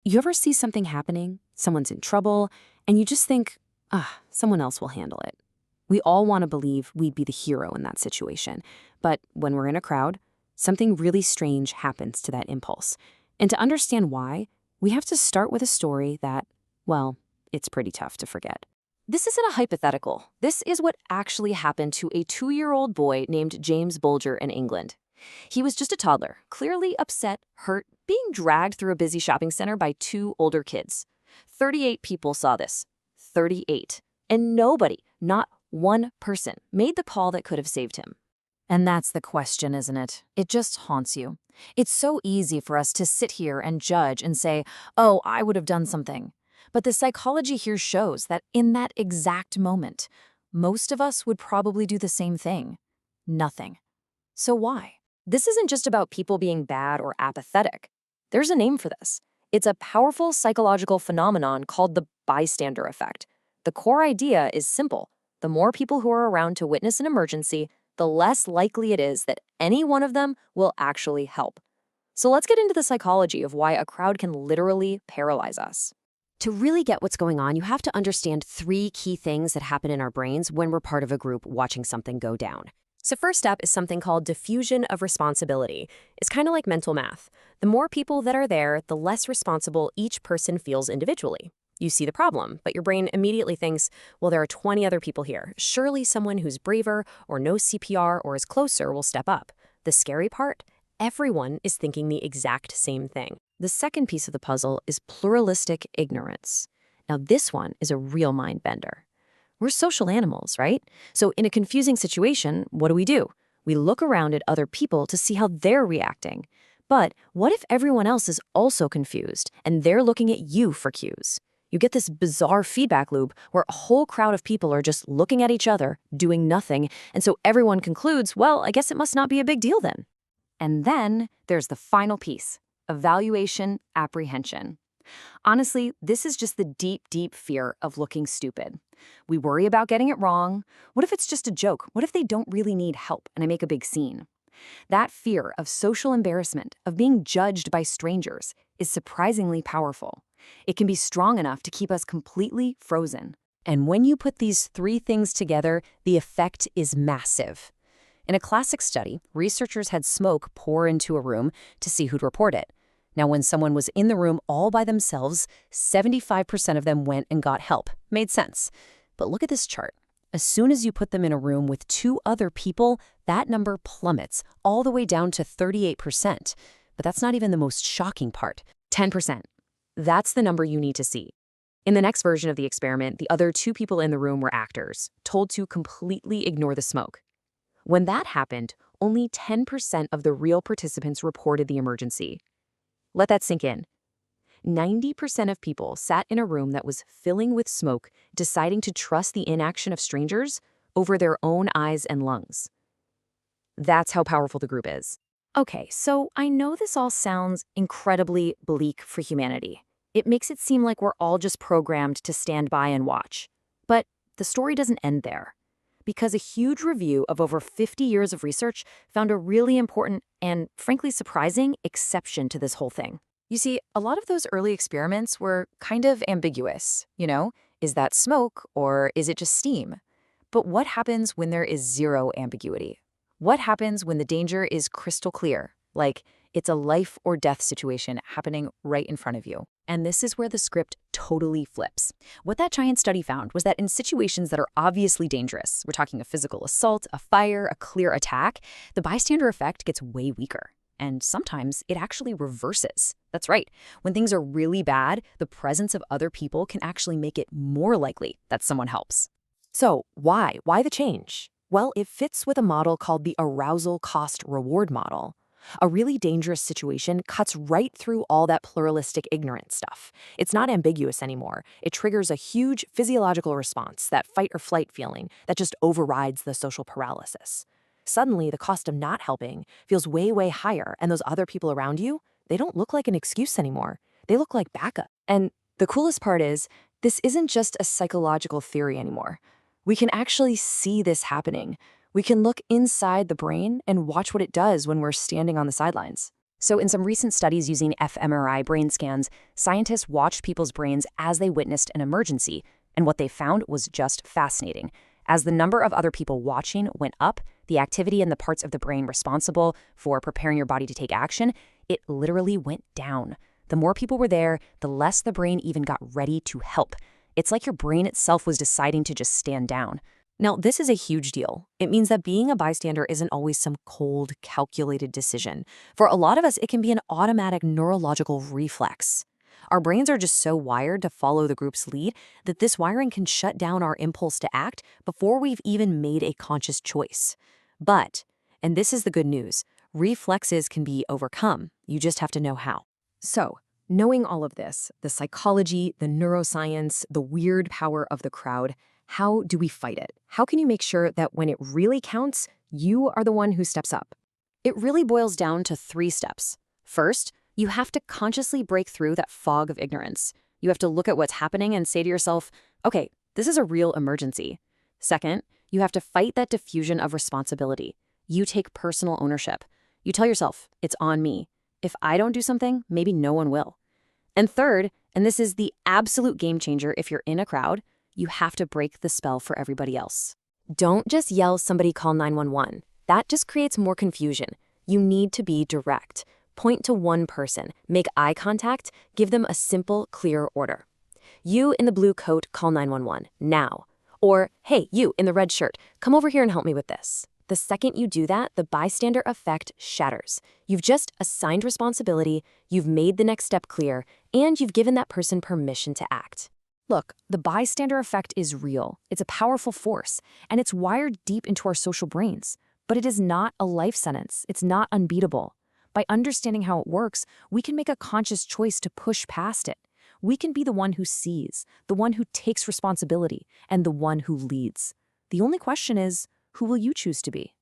You ever see something happening, someone's in trouble, and you just think, someone else will handle it? We all want to believe we'd be the hero in that situation. But when we're in a crowd, something really strange happens to that impulse. And to understand why, we have to start with a story that, well, it's pretty tough to forget. This isn't a hypothetical. This is what actually happened to a 2-year-old boy named James Bulger in England. He was just a toddler, clearly upset, hurt, being dragged through a busy shopping center by 2 older kids. 38 people saw this. 38. And nobody, not one person, made the call that could have saved him. And that's the question, isn't it? It just haunts you. It's so easy for us to sit here and judge and say, oh, I would have done something. But the psychology here shows that in that exact moment, most of us would probably do the same thing. Nothing. So why? This isn't just about people being bad or apathetic. There's a name for this. It's a powerful psychological phenomenon called the Bystander-Effect. The core idea is simple. The more people who are around to witness an emergency, the less likely it is that any one of them will actually help. So let's get into the psychology of why a crowd can literally paralyze us. To really get what's going on, you have to understand 3 key things that happen in our brains when we're part of a group watching something go down. So first up is something called diffusion of responsibility. It's kind of like mental math. The more people that are there, the less responsible each person feels individually. You see the problem, but your brain immediately thinks, well, there are 20 other people here. Surely someone who's braver or knows CPR or is closer will step up. The scary part? Everyone is thinking the exact same thing. The second piece of the puzzle is pluralistic ignorance. Now, this one is a real mind bender. We're social animals, right? So in a confusing situation, what do? We look around at other people to see how they're reacting. But what if everyone else is also confused and they're looking at you for cues? You get this bizarre feedback loop where a whole crowd of people are just looking at each other, doing nothing, and so everyone concludes, well, I guess it must not be a big deal then. And then there's the final piece, evaluation apprehension. Honestly, this is just the deep, deep fear of looking stupid. We worry about getting it wrong. What if it's just a joke? What if they don't really need help and I make a big scene? That fear of social embarrassment, of being judged by strangers, is surprisingly powerful. It can be strong enough to keep us completely frozen. And when you put these 3 things together, the effect is massive. In a classic study, researchers had smoke pour into a room to see who'd report it. Now, when someone was in the room all by themselves, 75% of them went and got help. Made sense. But look at this chart. As soon as you put them in a room with 2 other people, that number plummets all the way down to 38%. But that's not even the most shocking part. 10%. That's the number you need to see. In the next version of the experiment, the other 2 people in the room were actors, told to completely ignore the smoke. When that happened, only 10% of the real participants reported the emergency. Let that sink in. 90% of people sat in a room that was filling with smoke, deciding to trust the inaction of strangers over their own eyes and lungs. That's how powerful the group is. Okay, so I know this all sounds incredibly bleak for humanity. It makes it seem like we're all just programmed to stand by and watch. But the story doesn't end there. Because a huge review of over 50 years of research found a really important and, frankly, surprising exception to this whole thing. You see, a lot of those early experiments were kind of ambiguous. Is that smoke or is it just steam? But what happens when there is zero ambiguity? What happens when the danger is crystal clear? Like, it's a life or death situation happening right in front of you. And this is where the script totally flips. What that giant study found was that in situations that are obviously dangerous, we're talking a physical assault, a fire, a clear attack, the bystander effect gets way weaker. And sometimes it actually reverses. That's right. When things are really bad, the presence of other people can actually make it more likely that someone helps. So why? Why the change? Well, it fits with a model called the arousal cost reward model. A really dangerous situation cuts right through all that pluralistic ignorance stuff. It's not ambiguous anymore. It triggers a huge physiological response, that fight or flight feeling that just overrides the social paralysis. Suddenly, the cost of not helping feels way, way higher, and those other people around you, they don't look like an excuse anymore. They look like backup. And the coolest part is, this isn't just a psychological theory anymore. We can actually see this happening. We can look inside the brain and watch what it does when we're standing on the sidelines. So in some recent studies using fMRI brain scans, scientists watched people's brains as they witnessed an emergency, and what they found was just fascinating. As the number of other people watching went up, the activity in the parts of the brain responsible for preparing your body to take action, it literally went down. The more people were there, the less the brain even got ready to help. It's like your brain itself was deciding to just stand down. Now, this is a huge deal. It means that being a bystander isn't always some cold, calculated decision. For a lot of us, it can be an automatic neurological reflex. Our brains are just so wired to follow the group's lead that this wiring can shut down our impulse to act before we've even made a conscious choice. But, and this is the good news, reflexes can be overcome. You just have to know how. So, knowing all of this, the psychology, the neuroscience, the weird power of the crowd, how do we fight it? How can you make sure that when it really counts, you are the one who steps up? It really boils down to 3 steps. First, you have to consciously break through that fog of ignorance. You have to look at what's happening and say to yourself, okay, this is a real emergency. Second, you have to fight that diffusion of responsibility. You take personal ownership. You tell yourself, it's on me. If I don't do something, maybe no one will. And third, and this is the absolute game changer if you're in a crowd, you have to break the spell for everybody else. Don't just yell somebody call 911. That just creates more confusion. You need to be direct. Point to one person, make eye contact, give them a simple, clear order. You in the blue coat, call 911, now. Or, hey, you in the red shirt, come over here and help me with this. The second you do that, the bystander effect shatters. You've just assigned responsibility, you've made the next step clear, and you've given that person permission to act. Look, the bystander effect is real. It's a powerful force, and it's wired deep into our social brains. But it is not a life sentence. It's not unbeatable. By understanding how it works, we can make a conscious choice to push past it. We can be the one who sees, the one who takes responsibility, and the one who leads. The only question is, who will you choose to be?